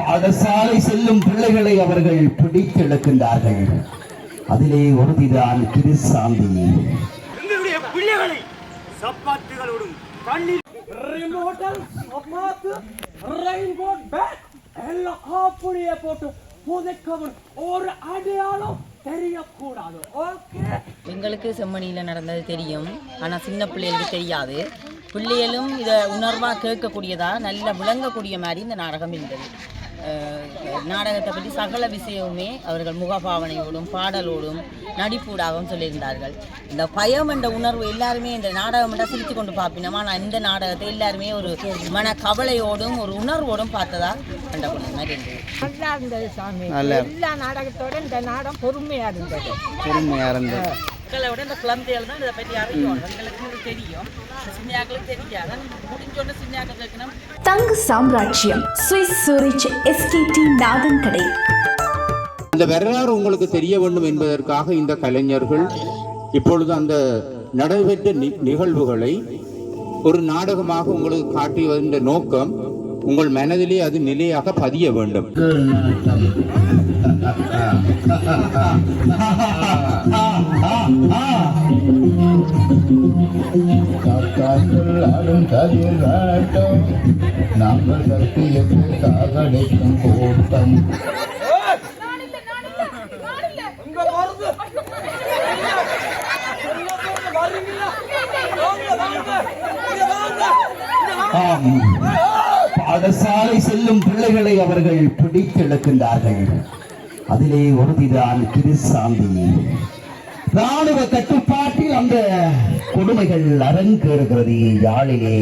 பாடசாலை செல்லும் பிள்ளைகளை அவர்கள் பிடித்தெடுக்கின்றார்கள். அதிலே ஒருதிதான் கிருசாந்தி. எங்களுடைய பிள்ளைகளை சப்பாத்துகளோடும் கண்ணீர் ரிமோட்டல் சப்பாத்து ரெயின்போட் பேக் எல்லாம் அப்படியே போட்டு புதைக்கவும் ஒரு அடையாளம் தெரியக்கூடாது. ஓகே, எங்களுக்கு செம்மணியில் நடந்தது தெரியும், ஆனால் சின்ன பிள்ளைகளுக்கு தெரியாது. பிள்ளைகளும் இதை உணர்வாக கேட்கக்கூடியதா நல்ல விளங்கக்கூடிய மாதிரி இந்த நாடகம் இருந்தது. நாடகத்தை பற்றி சகல விஷயமுமே அவர்கள் முகபாவனையோடும் பாடலோடும் நடிப்பூடாகவும் சொல்லியிருந்தார்கள். இந்த பயம் என்ற உணர்வு எல்லாருமே இந்த நாடகம் என்ற சிரித்து கொண்டு பார்ப்பினோம். ஆனால் இந்த நாடகத்தை எல்லாருமே ஒரு மன கவலையோடும் ஒரு உணர்வோடும் பார்த்ததா கண்ட மாதிரி இருந்தது. நல்லா இருந்தது சாமி. எல்லா நாடகத்தோட இந்த நாடகம் பொறுமையாக இருந்தது. மக்களை விட இந்த குழந்தைகள் தான் இதை பற்றி அறியும். எங்களுக்கு தெரியும், சின்னியாக்களுக்கு தெரியாது. முடிஞ்சோன்னு சின்னியாக்கள் கேட்கணும். தங்க சாம்ராஜ்யம் சுவிஸ் சூரிச் எஸ்கேடி நாதன் கடை. அந்த வரலாறு உங்களுக்கு தெரிய வேண்டும் என்பதற்காக இந்த கலைஞர்கள் இப்பொழுது அந்த நடைபெற்ற நிகழ்வுகளை ஒரு நாடகமாக உங்களுக்கு காட்டி வந்த நோக்கம் உங்கள் மனதிலே அது நிலையாக பதிய வேண்டும். நாங்கள் சத்தியத்தை சாகடைக்கும் கூட்டம் பாடசாலை செல்லும் பிள்ளைகளை அவர்கள் பிடித்தெடுக்கின்றார்கள். அதிலே ஒருதிதான் கிருசாந்தி. ராணுவ கட்டுப்பாட்டில் அந்த கொடுமைகள் அரங்கேறுகிறது யாழிலே.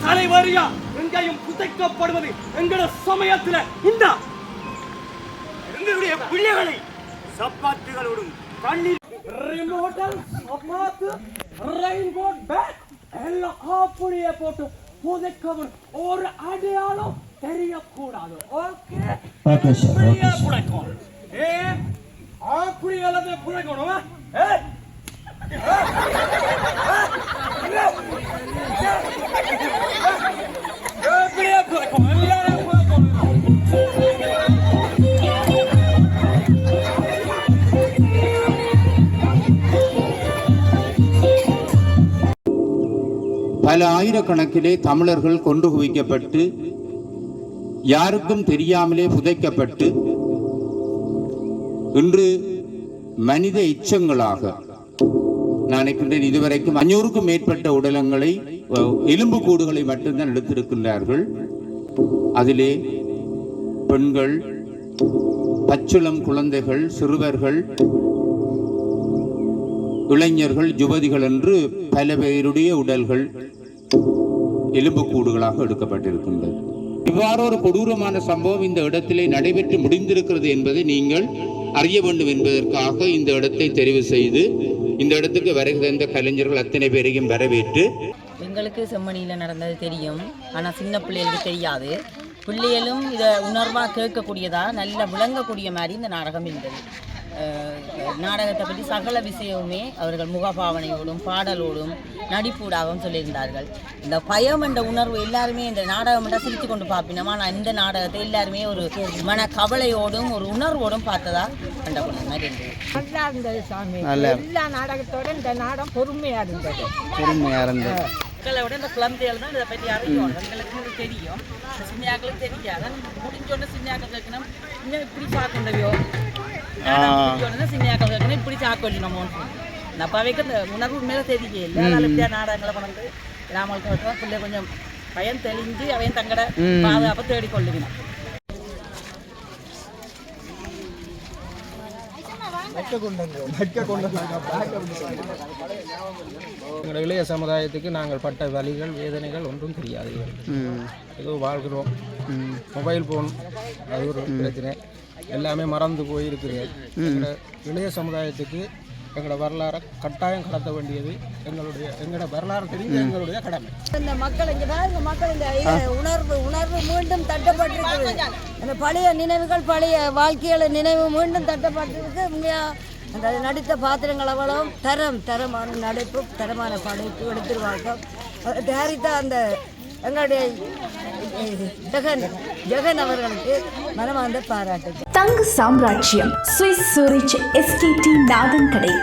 தலைவரியா எங்கேயும் புதைக்கப்படுவது எங்கள சமயத்தில் இந்த எங்களுடைய பிள்ளைகளை சப்பாத்துகளோடும் கண்ணீர் ரிமோட்டல் சப்பாத்து ரெயின்போட் பேக் எல்லாம் அப்படியே போட்டு புதைக்கவும் ஒரு அடையாளம் தெரியக்கூடாது. ஓகே, புழைக்கும் அப்படி எல்லாத்தையும் புழைக்கணும். பல ஆயிரக்கணக்கிலே தமிழர்கள் கொண்டு குவிக்கப்பட்டு யாருக்கும் தெரியாமலே புதைக்கப்பட்டு இன்று மனித எச்சங்களாக நான் நினைக்கின்றேன் இதுவரைக்கும் 500க்கும் மேற்பட்ட உடலங்களை எலும்பு கூடுகளை மட்டும்தான் எடுத்திருக்கின்றார்கள். அதிலே பெண்கள், பச்சிளம் குழந்தைகள், சிறுவர்கள், இளைஞர்கள், யுவதிகள் என்று பல பேருடைய உடல்கள் எலும்பு கூடுகளாக எடுக்கப்பட்டிருக்கின்றது. இவ்வாறு ஒரு கொடூரமான சம்பவம் இந்த இடத்திலே நடைபெற்று முடிந்திருக்கிறது என்பதை நீங்கள் அறிய வேண்டும் என்பதற்காக இந்த இடத்தை தெரிவு செய்து இந்த இடத்துக்கு வருகிற இந்த கலைஞர்கள் அத்தனை பேரையும் வரவேற்று. எங்களுக்கு செம்மணியில் நடந்தது தெரியும், ஆனால் சின்ன பிள்ளைகளுக்கு தெரியாது. பிள்ளைகளும் இதை உணர்வாக கேட்கக்கூடியதா நல்ல விளங்கக்கூடிய மாதிரி இந்த நாடகம் இருந்தது. நாடகத்தை பற்றி சகல விஷயமுமே அவர்கள் முகபாவனையோடும் பாடலோடும் நடிப்பூடாகவும் சொல்லியிருந்தார்கள். இந்த பயம் என்ற உணர்வு எல்லாருமே இந்த நாடகம் என்ற சிரித்து கொண்டு பார்ப்பினோம். ஆனால் இந்த நாடகத்தை எல்லாருமே ஒரு மன கவலையோடும் ஒரு உணர்வோடும் பார்த்ததா கண்ட மாதிரி இருந்தது. நல்லா இருந்தது சாமி. எல்லா நாடகத்தோட இந்த நாடகம் பொறுமையாக இருந்தது. மக்களை விட இந்த குழந்தைகள் தான் இதை பற்றி அறியும். எங்களுக்கு தெரியும், சின்னியாக்களுக்கு தெரியாது. முடிஞ்சோன்னு சின்னியாக்கள் கேட்கணும். இன்னும் இப்படி பார்க்கலையோ சின்னியாக்கள் கேட்கணும், இப்படி சாக்கொள்ளணுமோ நப்பாவைக்கு இந்த உணர்வு மேலே தெரியல. அதனால இப்படியா நாடகங்களை கொண்டு கிராமங்களுக்கு பிள்ளை கொஞ்சம் பயம் தெளிஞ்சு அவையும் தங்கட பாதுகாப்பை தேடிக்கொள்ளுவினா. எங்களுடைய இளைய சமுதாயத்துக்கு நாங்கள் பட்ட வலிகள் வேதனைகள் ஒன்றும் தெரியாது. ஏதோ வாழ்கிறோம். மொபைல் ஃபோன் அது ஒரு பிரச்சனை, எல்லாமே மறந்து போயிருக்குது. இளைய சமுதாயத்துக்கு எங்களோட வரலாறை கட்டாயம் கடத்த வேண்டியது எங்களோட வரலாறு தெரிஞ்ச எங்களுடைய கடமை. இந்த மக்கள் இந்த மக்கள் இந்த உணர்வு மீண்டும் தட்டப்பட்டிருக்கு. அந்த பழைய நினைவுகள் பழைய வாழ்க்கையோட நினைவு மீண்டும் தட்டப்பட்டிருக்கு. உண்மையாக அந்த நடித்த பாத்திரங்கள் அவ்வளோ தரமான நடிப்பு, தரமான படைப்பு எடுத்துருவாங்க. தயாரித்த அந்த எங்களுடைய ஜெகன் அவர்களுக்கு மனமார்ந்த பாராட்டு. தங்க சாம்ராஜ்யம் சுவிஸ் சூரிச் SKT நாதன் கடை.